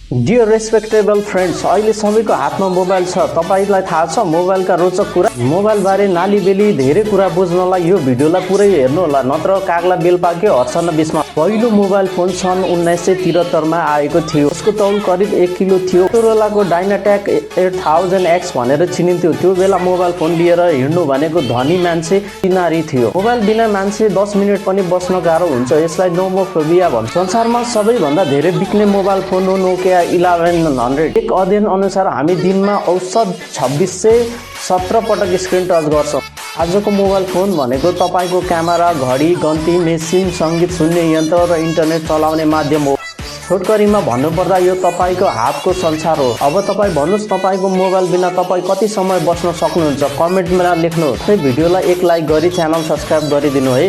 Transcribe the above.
Dear respectable friends, अहिले सबैको हातमा मोबाइल छ। तपाईलाई थाहा छ मोबाइलका रोचक कुरा, मोबाइल बारे नालीबेली धेरै कुरा बुझ्नलाई यो भिडियोलाई पुरै हेर्नु होला, नत्र कागला बेल पाक्यो हर्षन बिचमा। पहिलो मोबाइल फोन सन् 1973 मा आएको थियो। उसको तौल करिब 1 किलो थियो। मोटोरोलाको डायनाटेक 8000X भनेर चिनिन्थ्यो। त्यो बेला मोबाइल फोन लिएर हिँड्नु भनेको धनी मान्छे किनारी थियो। मोबाइल बिना मान्छे 10 मिनेट पनि बस्न गाह्रो हुन्छ। यसलाई नोमोफोबिया भन्छ। संसारमा सबैभन्दा धेरै बिक्ने मोबाइल फोन हो नोकिया 1100। एक अध्ययन अनुसार हामी दिनमा औसत 2617 पटक स्क्रिन टच गर्छौं। आजको मोबाइल फोन भनेको तपाईको क्यामेरा, घडी, गन्ती, मेसिन, संगीत सुन्ने यन्त्र र इन्टरनेट चलाउने माध्यम हो। छोटकरीमा भन्नुपर्दा यो तपाईको हातको संसार हो। अब तपाई भन्नुस् तपाईको मोबाइल बिना तपाई कति समय बस्न सक्नुहुन्छ? कमेन्टमा लेख्नु। यो भिडियोलाई एक लाइक गरी च्यानल सब्स्क्राइब गरिदिनु है।